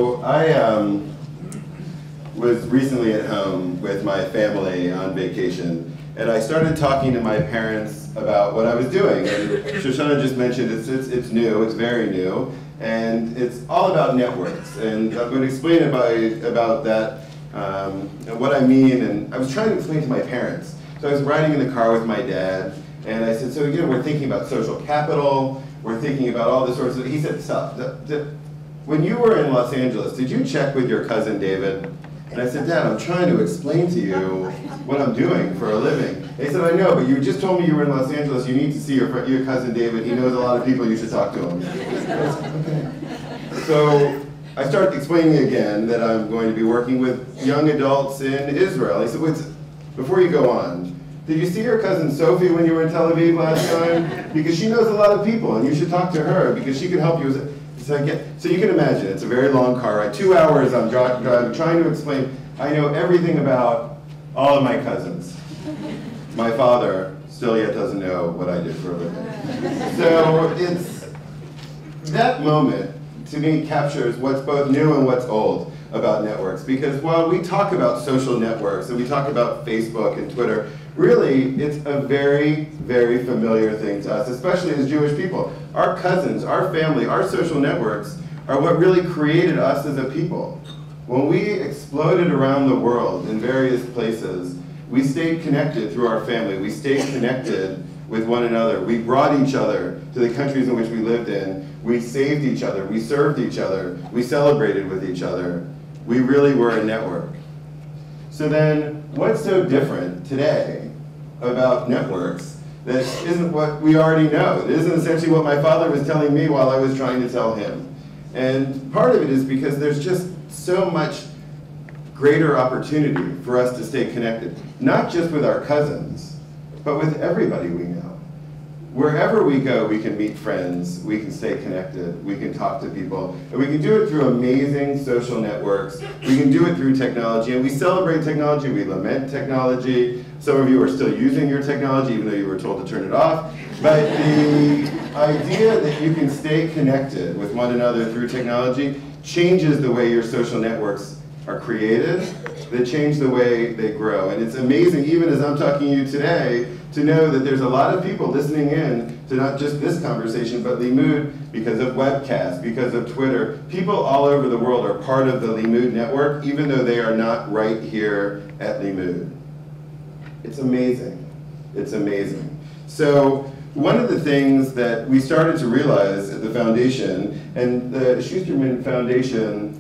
So I was recently at home with my family on vacation, and I started talking to my parents about what I was doing. And Shoshana just mentioned it's new, it's very new, and it's all about networks. And I'm going to explain about that, and what I mean. And I was trying to explain to my parents. So I was riding in the car with my dad, and I said, so you know, we're thinking about social capital, we're thinking about all this sorts of, he said, stop. When you were in Los Angeles, did you check with your cousin David? And I said, Dad, I'm trying to explain to you what I'm doing for a living. He said, I know, but you just told me you were in Los Angeles. You need to see your cousin David. He knows a lot of people. You should talk to him. Okay. So I started explaining again that I'm going to be working with young adults in Israel. He said, before you go on, did you see your cousin Sophie when you were in Tel Aviv last time? Because she knows a lot of people, and you should talk to her because she can help you. So you can imagine, it's a very long car ride. 2 hours I'm driving, trying to explain. I know everything about all of my cousins. My father still yet doesn't know what I did for a living. So that moment, to me, captures what's both new and what's old about networks. Because while we talk about social networks, and we talk about Facebook and Twitter, really, it's a very, very familiar thing to us, especially as Jewish people. Our cousins, our family, our social networks are what really created us as a people. When we exploded around the world in various places, we stayed connected through our family. We stayed connected with one another. We brought each other to the countries in which we lived in. We saved each other. We served each other. We celebrated with each other. We really were a network. So then, what's so different today about networks that isn't what we already know? It isn't essentially what my father was telling me while I was trying to tell him. And part of it is because there's just so much greater opportunity for us to stay connected, not just with our cousins, but with everybody we know. Wherever we go, we can meet friends, we can stay connected, we can talk to people, and we can do it through amazing social networks. We can do it through technology, and we celebrate technology, we lament technology. Some of you are still using your technology, even though you were told to turn it off. But the idea that you can stay connected with one another through technology changes the way your social networks are created, that change the way they grow. And it's amazing, even as I'm talking to you today, to know that there's a lot of people listening in to not just this conversation, but Limud, because of webcasts, because of Twitter. People all over the world are part of the Limud network, even though they are not right here at Limud. It's amazing. It's amazing. So one of the things that we started to realize at the foundation, and the Schusterman Foundation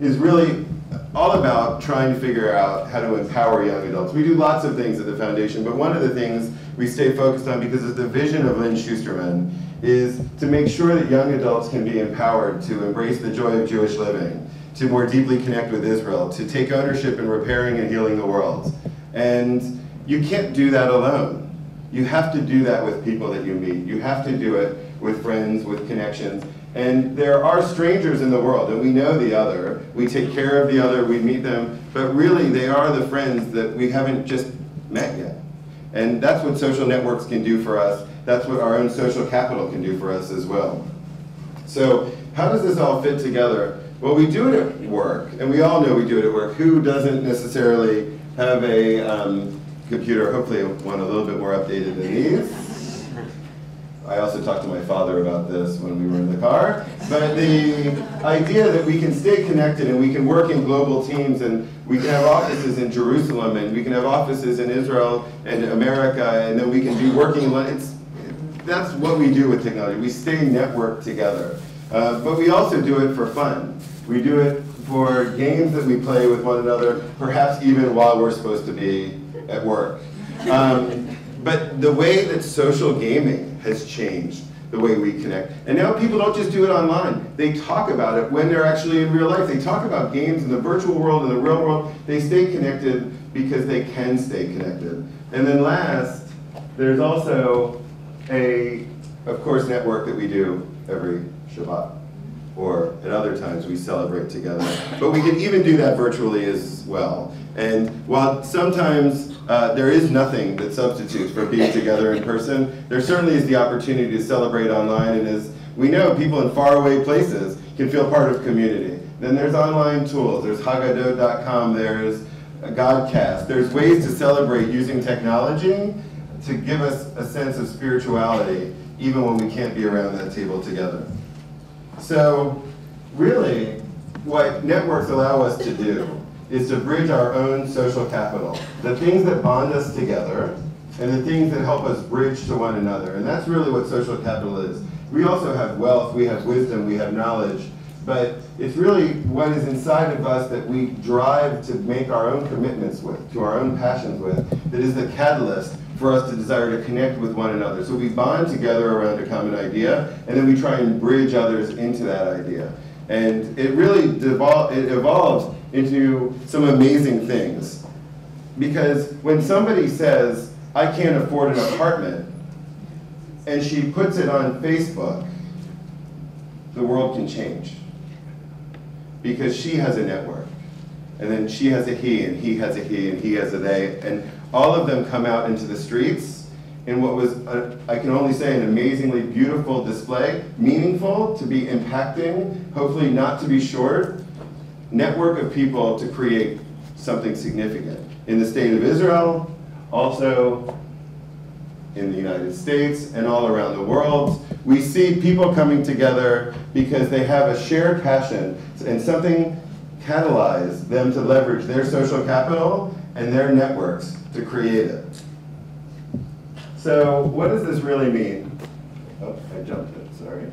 is really all about trying to figure out how to empower young adults. We do lots of things at the foundation, but one of the things we stay focused on, because of the vision of Lynn Schusterman, is to make sure that young adults can be empowered to embrace the joy of Jewish living, to more deeply connect with Israel, to take ownership in repairing and healing the world. And you can't do that alone. You have to do that with people that you meet. You have to do it with friends, with connections. And there are strangers in the world, and we know the other. We take care of the other, we meet them, but really they are the friends that we haven't just met yet. And that's what social networks can do for us. That's what our own social capital can do for us as well. So how does this all fit together? Well, we do it at work, and we all know we do it at work. Who doesn't necessarily have a computer, hopefully one a little bit more updated than these? I also talked to my father about this when we were in the car. But the idea that we can stay connected and we can work in global teams, and we can have offices in Jerusalem, and we can have offices in Israel and America, and then we can be working, that's what we do with technology. We stay networked together. But we also do it for fun. We do it for games that we play with one another, perhaps even while we're supposed to be at work. But the way that social gaming has changed the way we connect. And now people don't just do it online. They talk about it when they're actually in real life. They talk about games in the virtual world and the real world. They stay connected because they can stay connected. And then last, there's also of course, network that we do every Shabbat. Or at other times we celebrate together. But we can even do that virtually as well. And while sometimes there is nothing that substitutes for being together in person, there certainly is the opportunity to celebrate online. And as We know people in faraway places can feel part of community. Then there's online tools, there's Haggadot.com, there's Godcast. There's ways to celebrate using technology to give us a sense of spirituality, even when we can't be around that table together. So really, what networks allow us to do is to bridge our own social capital, the things that bond us together, and the things that help us bridge to one another. And that's really what social capital is. We also have wealth, we have wisdom, we have knowledge, but it's really what is inside of us that we drive to make our own commitments with, to our own passions with, that is the catalyst for us to desire to connect with one another. So we bond together around a common idea, and then we try and bridge others into that idea. And it really evolves into some amazing things. Because when somebody says, I can't afford an apartment, and she puts it on Facebook, the world can change. Because she has a network. And then she has a he, and he has a he, and he has a they. And all of them come out into the streets in what was, I can only say, an amazingly beautiful display, meaningful, to be impacting, hopefully not to be short, network of people to create something significant. In the state of Israel, also in the United States, and all around the world, we see people coming together because they have a shared passion, and something catalyzed them to leverage their social capital and their networks to create it. So what does this really mean? Oh, I jumped it, sorry.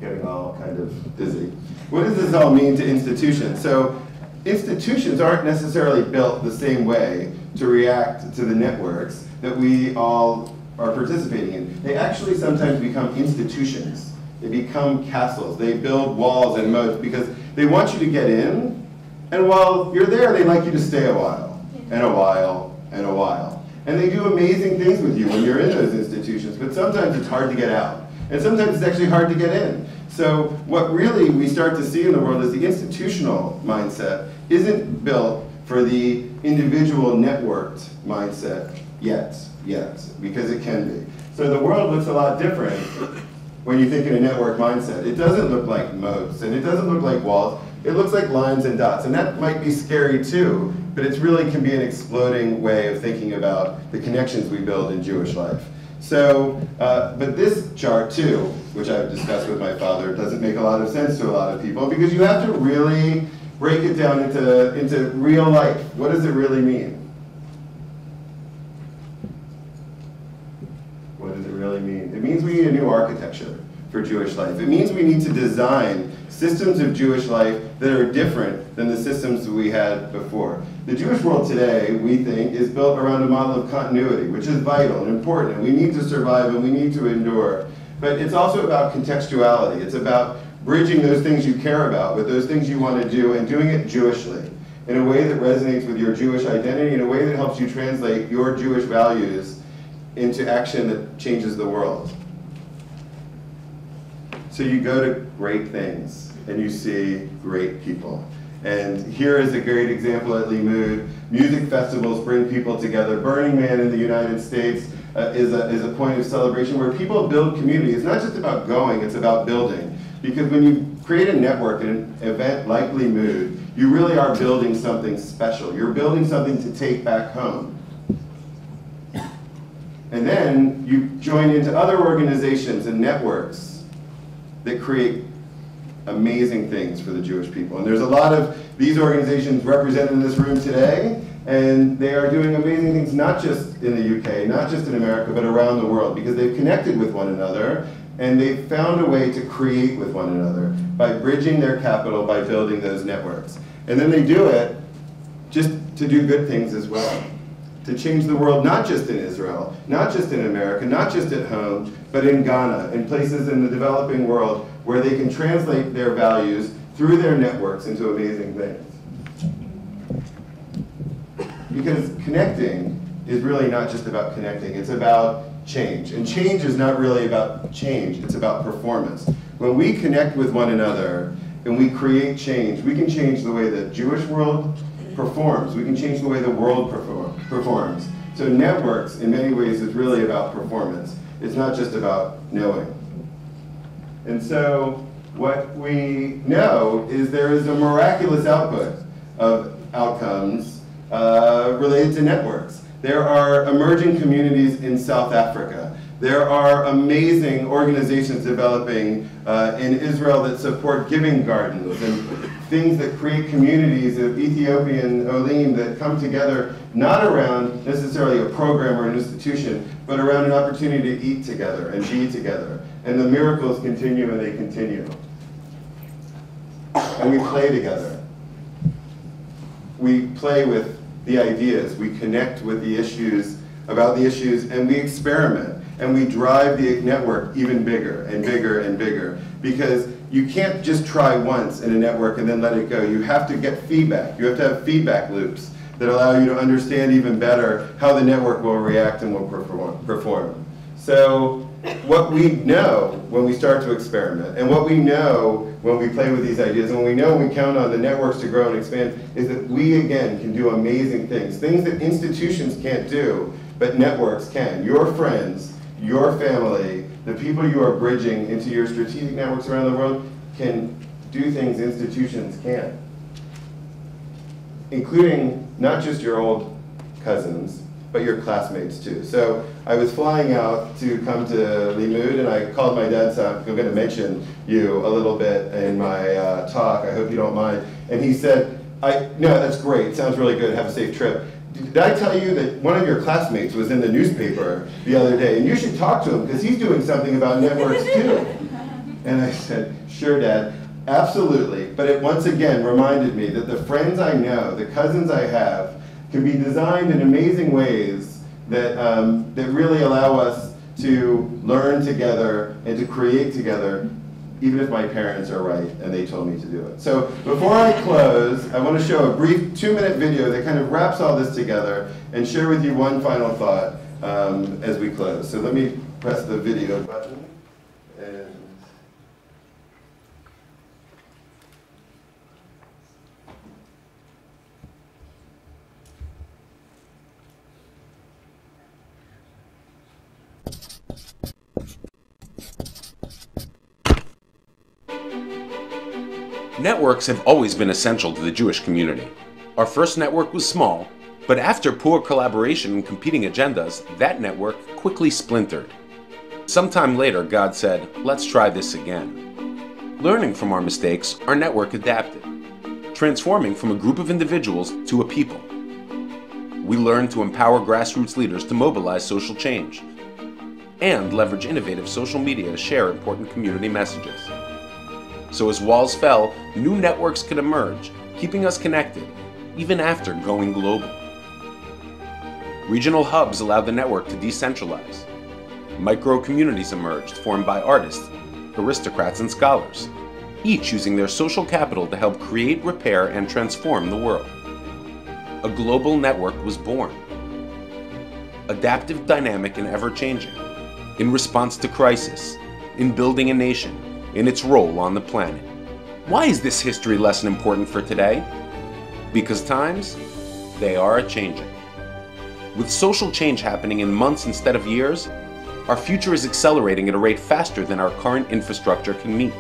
Getting all kind of dizzy. What does this all mean to institutions? So institutions aren't necessarily built the same way to react to the networks that we all are participating in. They actually sometimes become institutions. They become castles. They build walls and moats because they want you to get in, and while you're there, they like you to stay a while, and a while, and a while. And they do amazing things with you when you're in those institutions, but sometimes it's hard to get out. And sometimes it's actually hard to get in. So what really we start to see in the world is the institutional mindset isn't built for the individual networked mindset yet, because it can be. So the world looks a lot different when you think in a network mindset. It doesn't look like moats, and it doesn't look like walls. It looks like lines and dots, and that might be scary too, but it really can be an exploding way of thinking about the connections we build in Jewish life. So, but this chart too, which I've discussed with my father, doesn't make a lot of sense to a lot of people because you have to really break it down into real life. What does it really mean? What does it really mean? It means we need a new architecture for Jewish life. It means we need to design systems of Jewish life that are different than the systems we had before. The Jewish world today, we think, is built around a model of continuity, which is vital and important, and we need to survive and we need to endure. But it's also about contextuality. It's about bridging those things you care about with those things you want to do and doing it Jewishly, in a way that resonates with your Jewish identity, in a way that helps you translate your Jewish values into action that changes the world. So you go to great things and you see great people. And here is a great example at Limud. Music festivals bring people together. Burning Man in the United States is a point of celebration where people build community. It's not just about going, it's about building. Because when you create a network at an event like Limud, you really are building something special. You're building something to take back home. And then you join into other organizations and networks that create amazing things for the Jewish people. And there's a lot of these organizations represented in this room today, and they are doing amazing things not just in the UK, not just in America, but around the world, because they've connected with one another, and they've found a way to create with one another by bridging their capital, by building those networks. And then they do it just to do good things as well, to change the world, not just in Israel, not just in America, not just at home, but in Ghana, in places in the developing world where they can translate their values through their networks into amazing things. Because connecting is really not just about connecting, it's about change. And change is not really about change, it's about performance. When we connect with one another and we create change, we can change the way the Jewish world performs. We can change the way the world performs. So networks, in many ways, is really about performance. It's not just about knowing. And so what we know is there is a miraculous output of outcomes related to networks. There are emerging communities in South Africa. There are amazing organizations developing in Israel that support giving gardens and things that create communities of Ethiopian Olim that come together not around necessarily a program or an institution, but around an opportunity to eat together and be together. And the miracles continue and they continue. And we play together. We play with the ideas, we connect with the issues, about the issues, and we experiment. And we drive the network even bigger and bigger and bigger. Because you can't just try once in a network and then let it go. You have to get feedback. You have to have feedback loops that allow you to understand even better how the network will react and will perform. So what we know when we start to experiment, and what we know when we play with these ideas, and we know we count on the networks to grow and expand, is that we, again, can do amazing things. Things that institutions can't do, but networks can. Your friends, your family, the people you are bridging into your strategic networks around the world can do things institutions can't. Including not just your old cousins, but your classmates too. So I was flying out to come to Limud, and I called my dad, so I'm going to mention you a little bit in my talk. I hope you don't mind. And he said, no, that's great. Sounds really good. Have a safe trip. Did I tell you that one of your classmates was in the newspaper the other day, and you should talk to him because he's doing something about networks too? And I said, sure, Dad, absolutely. But it once again reminded me that the friends I know, the cousins I have, can be designed in amazing ways that, that really allow us to learn together and to create together, even if my parents are right and they told me to do it. So before I close, I want to show a brief 2-minute video that kind of wraps all this together and share with you one final thought as we close. So let me press the video button. And networks have always been essential to the Jewish community. Our first network was small, but after poor collaboration and competing agendas, that network quickly splintered. Sometime later, God said, let's try this again. Learning from our mistakes, our network adapted, transforming from a group of individuals to a people. We learned to empower grassroots leaders to mobilize social change and leverage innovative social media to share important community messages. So as walls fell, new networks could emerge, keeping us connected, even after going global. Regional hubs allowed the network to decentralize. Micro-communities emerged, formed by artists, aristocrats, and scholars, each using their social capital to help create, repair, and transform the world. A global network was born. Adaptive, dynamic, and ever-changing, in response to crisis, in building a nation, in its role on the planet. Why is this history lesson important for today? Because times, they are a-changing. With social change happening in months instead of years, our future is accelerating at a rate faster than our current infrastructure can meet.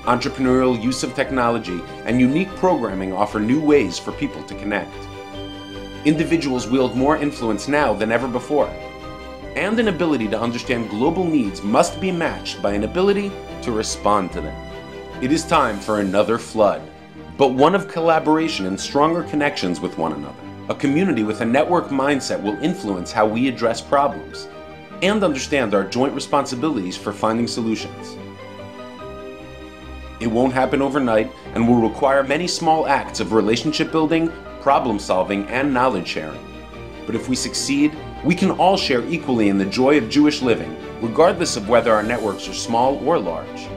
Entrepreneurial use of technology and unique programming offer new ways for people to connect. Individuals wield more influence now than ever before, and an ability to understand global needs must be matched by an ability to respond to them. It is time for another flood, but one of collaboration and stronger connections with one another. A community with a network mindset will influence how we address problems and understand our joint responsibilities for finding solutions. It won't happen overnight and will require many small acts of relationship building, problem solving, and knowledge sharing. But if we succeed, we can all share equally in the joy of Jewish living, regardless of whether our networks are small or large.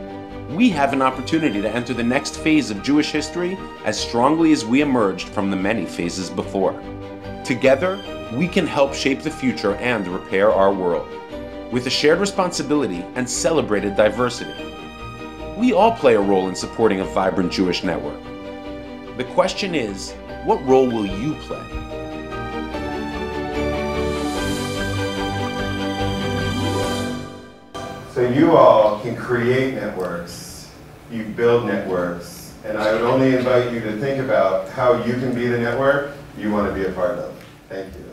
We have an opportunity to enter the next phase of Jewish history as strongly as we emerged from the many phases before. Together, we can help shape the future and repair our world. With a shared responsibility and celebrated diversity, we all play a role in supporting a vibrant Jewish network. The question is, what role will you play? when you all can create networks, you build networks, and I would only invite you to think about how you can be the network you want to be a part of. Thank you.